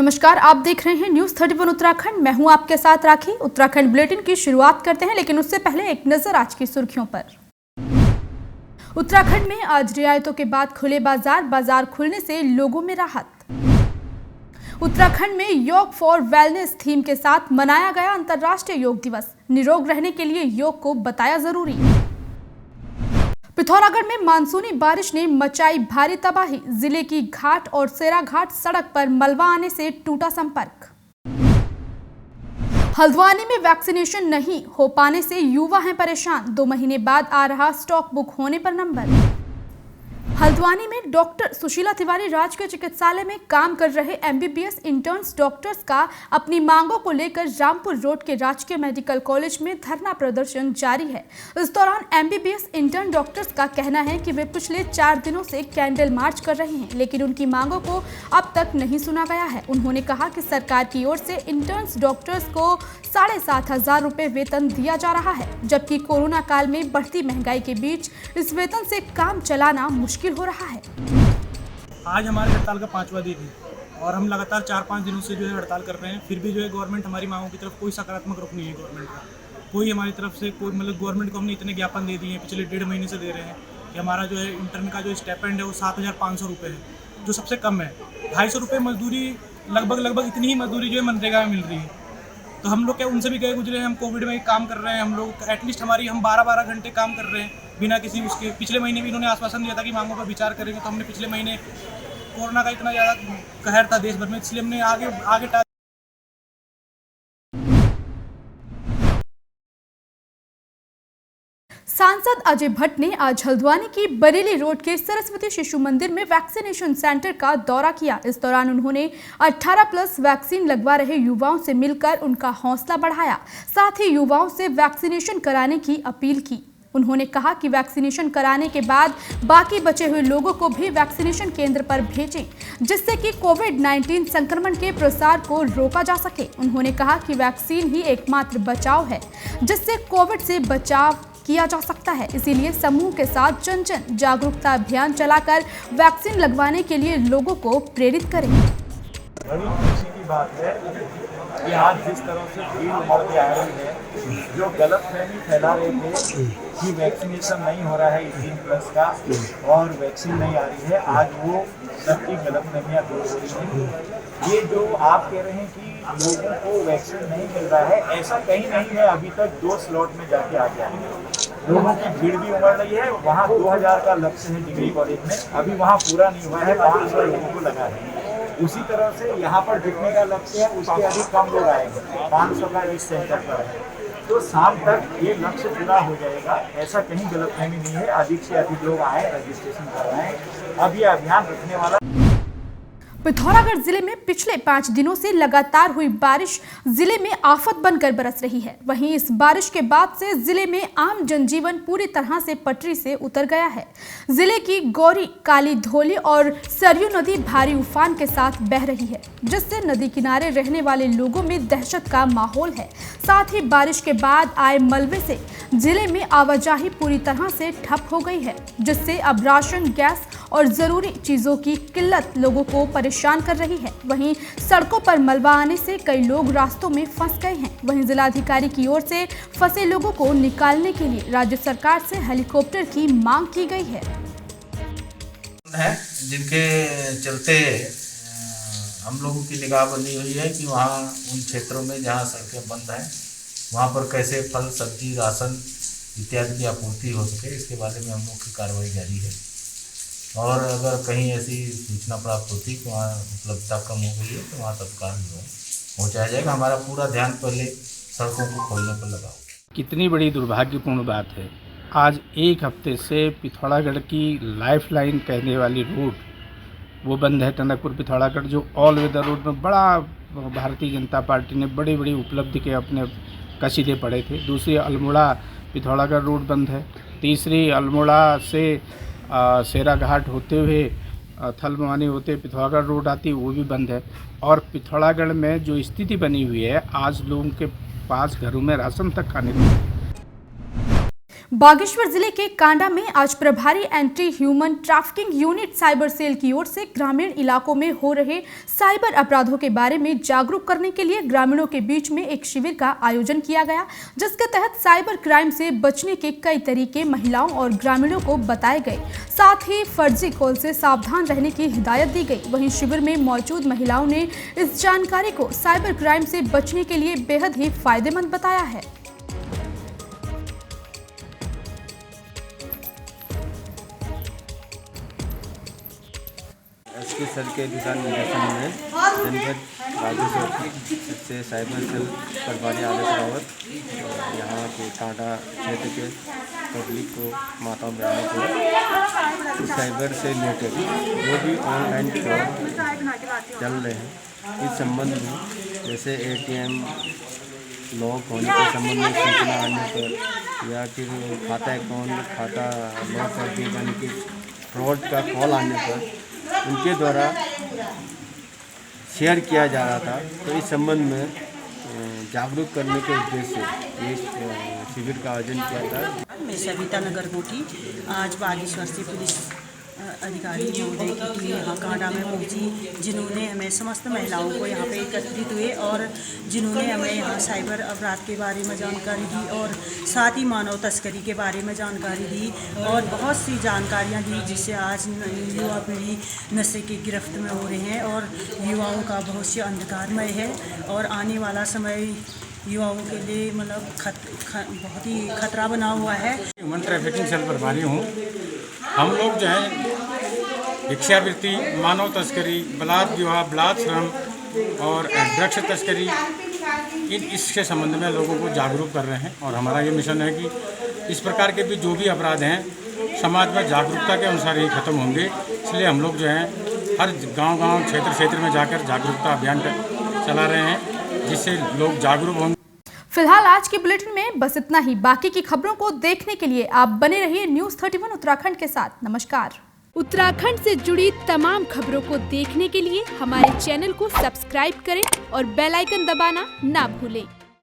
नमस्कार, आप देख रहे हैं न्यूज 31 उत्तराखंड। मैं हूं आपके साथ राखी। उत्तराखंड बुलेटिन की शुरुआत करते हैं, लेकिन उससे पहले एक नजर आज की सुर्खियों पर। उत्तराखंड में आज रियायतों के बाद खुले बाजार खुलने से लोगों में राहत। उत्तराखंड में योग फॉर वेलनेस थीम के साथ मनाया गया अंतर्राष्ट्रीय योग दिवस। निरोग रहने के लिए योग को बताया जरूरी। पिथौरागढ़ में मानसूनी बारिश ने मचाई भारी तबाही। जिले की घाट और सेराघाट सड़क पर मलबा आने से टूटा संपर्क। हल्द्वानी में वैक्सीनेशन नहीं हो पाने से युवा हैं परेशान। 2 महीने बाद आ रहा स्टॉक बुक होने पर नंबर। हल्द्वानी में डॉक्टर सुशीला तिवारी राजकीय चिकित्सालय में काम कर रहे एमबीबीएस इंटर्न्स डॉक्टर्स का अपनी मांगों को लेकर रामपुर रोड के राजकीय मेडिकल कॉलेज में धरना प्रदर्शन जारी है। इस दौरान एमबीबीएस इंटर्न डॉक्टर्स का कहना है कि वे पिछले 4 दिनों से कैंडल मार्च कर रहे हैं, लेकिन उनकी मांगों को अब तक नहीं सुना गया है। उन्होंने कहा कि सरकार की ओर से इंटर्न्स डॉक्टर्स को 7,500 रुपए वेतन दिया जा रहा है, जबकि कोरोना काल में बढ़ती महंगाई के बीच इस वेतन से काम चलाना मुश्किल हो रहा है। आज हमारे हड़ताल का 5वां दिन है और हम लगातार 4-5 दिनों से जो है हड़ताल कर रहे हैं। फिर भी जो है गवर्नमेंट हमारी मांगों की तरफ कोई सकारात्मक रुख नहीं है। गवर्नमेंट का कोई हमारी तरफ से कोई गवर्नमेंट को हमने इतने ज्ञापन दे दिए हैं, पिछले 1.5 महीने से दे रहे हैं कि हमारा जो है इंटर्न का जो स्टाइपेंड है वो 7,500 रुपये है, जो सबसे कम है। 250 रुपये मजदूरी, लगभग इतनी ही मजदूरी जो है मनरेगा में मिल रही है। तो हम लोग क्या उनसे भी गए गुजरे हैं। हम कोविड में काम कर रहे हैं, हम लोग एटलीस्ट हम 12-12 घंटे काम कर रहे हैं बिना किसी उसके। पिछले महीने भी इन्होंने आश्वासन दिया था कि मांगों पर विचार करेंगे, तो हमने पिछले महीने कोरोना का इतना ज़्यादा कहर था देश भर में, इसलिए हमने आगे सांसद अजय भट्ट ने आज हल्द्वानी की बरेली रोड के सरस्वती शिशु मंदिर में वैक्सीनेशन सेंटर का दौरा किया। इस दौरान उन्होंने 18+ वैक्सीन लगवा रहे युवाओं से मिलकर उनका हौसला बढ़ाया, साथ ही युवाओं से वैक्सीनेशन कराने की अपील की। उन्होंने कहा कि वैक्सीनेशन कराने के बाद बाकी बचे हुए लोगों को भी वैक्सीनेशन केंद्र पर भेजें, जिससे कि कोविड-19 संक्रमण के प्रसार को रोका जा सके। उन्होंने कहा कि वैक्सीन ही एकमात्र बचाव है जिससे कोविड से बचाव किया जा सकता है, इसीलिए समूह के साथ जन जागरूकता अभियान चलाकर वैक्सीन लगवाने के लिए लोगों को प्रेरित करें। बड़ी खुशी की बात है कि आज जिस तरह से भीड़ उमड़ के आ रही है, जो गलतफहमी फैला रहे थे कि वैक्सीनेशन नहीं हो रहा है 18+ का और वैक्सीन नहीं आ रही है, आज वो सबकी गलतफहमियां दूर हो रही हैं। ये जो आप कह रहे हैं कि लोगों को वैक्सीन नहीं मिल रहा है, ऐसा कहीं नहीं है। अभी तक 2 स्लॉट में जाके आ गया है। लोगों की भीड़ भी उमड़ रही है। वहाँ 2000 का लक्ष्य है डिग्री कॉलेज में, अभी वहाँ पूरा नहीं हुआ है, 500 लोगों को लगा है। उसी तरह से यहाँ पर जुटने का लक्ष्य है, उसके अधिक कम लोग आएंगे, 500 का इस सेंटर पर है। तो शाम तक ये लक्ष्य पूरा हो जाएगा, ऐसा कहीं गलतफहमी नहीं है। अधिक से अधिक लोग आए, रजिस्ट्रेशन करवाएं। अब ये अभियान रखने वाला। पिथौरागढ़ जिले में पिछले 5 दिनों से लगातार हुई बारिश जिले में आफत बनकर बरस रही है। वहीं इस बारिश के बाद से जिले में आम जनजीवन पूरी तरह से पटरी से उतर गया है। जिले की गौरी, काली धोली और सरयू नदी भारी उफान के साथ बह रही है, जिससे नदी किनारे रहने वाले लोगों में दहशत का माहौल है। साथ ही बारिश के बाद आए मलबे से जिले में आवाजाही पूरी तरह से ठप हो गई है, जिससे अब राशन, गैस और जरूरी चीजों की किल्लत लोगों को परेशान कर रही है। वहीं सड़कों पर मलबा आने से कई लोग रास्तों में फंस गए हैं। वहीं जिलाधिकारी की ओर से फंसे लोगों को निकालने के लिए राज्य सरकार से हेलीकॉप्टर की मांग की गई है, जिनके चलते हम लोगों की निगाह बनी हुई है कि वहाँ उन क्षेत्रों में जहाँ सड़कें बंद हैं, वहाँ पर कैसे फल, सब्जी, राशन इत्यादि की आपूर्ति हो सके, इसके बारे में हम लोग की कार्रवाई जारी है। और अगर कहीं ऐसी सूचना प्राप्त होती कि वहाँ उपलब्धता कम हो गई है, तो वहाँ तत्काल जो है पहुँचाया जाएगा। हमारा पूरा ध्यान पहले सड़कों को खोलने पर लगा होगा। कितनी बड़ी दुर्भाग्यपूर्ण बात है, आज 1 हफ्ते से पिथौरागढ़ की लाइफलाइन कहने वाली रोड वो बंद है। टनकपुर पिथौरागढ़ जो ऑल वेदर रोड में बड़ा भारतीय जनता पार्टी ने बड़ी बड़ी उपलब्धि के अपने कसीदे पड़े थे। दूसरी अल्मोड़ा पिथौरागढ़ रोड बंद है। तीसरी अल्मोड़ा से सेराघाट होते हुए थलमवानी होते पिथौरागढ़ रोड आती, वो भी बंद है। और पिथौरागढ़ में जो स्थिति बनी हुई है, आज लोगों के पास घरों में राशन तक खाने को। बागेश्वर जिले के कांडा में आज प्रभारी anti human trafficking unit cyber cell की ओर से ग्रामीण इलाकों में हो रहे साइबर अपराधों के बारे में जागरूक करने के लिए ग्रामीणों के बीच में एक शिविर का आयोजन किया गया, जिसके तहत साइबर क्राइम से बचने के कई तरीके महिलाओं और ग्रामीणों को बताए गए। साथ ही फर्जी कॉल से सावधान रहने की हिदायत दी गई। वहीं शिविर में मौजूद महिलाओं ने इस जानकारी को साइबर क्राइम से बचने के लिए बेहद ही फायदेमंद बताया है। एसपी सर के दिशा निर्देशन में जनपद बागेश्वर से साइबर सेल प्रभारी आदेश रावत यहाँ के कांडा क्षेत्र के पब्लिक को, माता बहनों को साइबर से रिलेटेड जो भी ऑनलाइन फ्रॉड चल रहे हैं इस संबंध में, जैसे ATM लॉक होने के संबंध में सूचना आने पर या फिर खाता लॉक कर दिए जाने की फ्रॉड का कॉल आने पर उनके द्वारा शेयर किया जा रहा था। तो इस संबंध में जागरूक करने के उद्देश्य से ये शिविर का आयोजन किया था। मैं सविता नगर कोठी आज बागेश्वर से पुलिस अधिकारी महोदय की टीम यहाँ कांडा में पहुँची, जिन्होंने हमें समस्त महिलाओं को यहाँ पे एकत्रित हुए और जिन्होंने हमें यहाँ साइबर अपराध के बारे में जानकारी दी और साथ ही मानव तस्करी के बारे में जानकारी दी और बहुत सी जानकारियाँ दी, जिससे आज युवा पीढ़ी नशे की गिरफ्त में हो रहे हैं और युवाओं का भविष्य अंधकारमय है और आने वाला समय युवाओं के लिए मतलब बहुत ही खतरा बना हुआ है। ह्यूमन ट्रैफिकिंग सेल प्रभारी हूँ। हम लोग जो है भिक्षावृत्ति, मानव तस्करी, बलात् विवाह, बलात् श्रम और ड्रग्स तस्करी इसके संबंध में लोगों को जागरूक कर रहे हैं और हमारा ये मिशन है कि इस प्रकार के भी जो भी अपराध हैं समाज में जागरूकता के अनुसार ही खत्म होंगे। इसलिए हम लोग जो है हर गांव-गांव, क्षेत्र में जाकर जागरूकता अभियान चला रहे हैं, जिससे लोग जागरूक होंगे। फिलहाल आज के बुलेटिन में बस इतना ही। बाकी की खबरों को देखने के लिए आप बने रहिए न्यूज़ 31 उत्तराखंड के साथ। नमस्कार। उत्तराखंड से जुड़ी तमाम खबरों को देखने के लिए हमारे चैनल को सब्सक्राइब करें और बेल आइकन दबाना ना भूलें।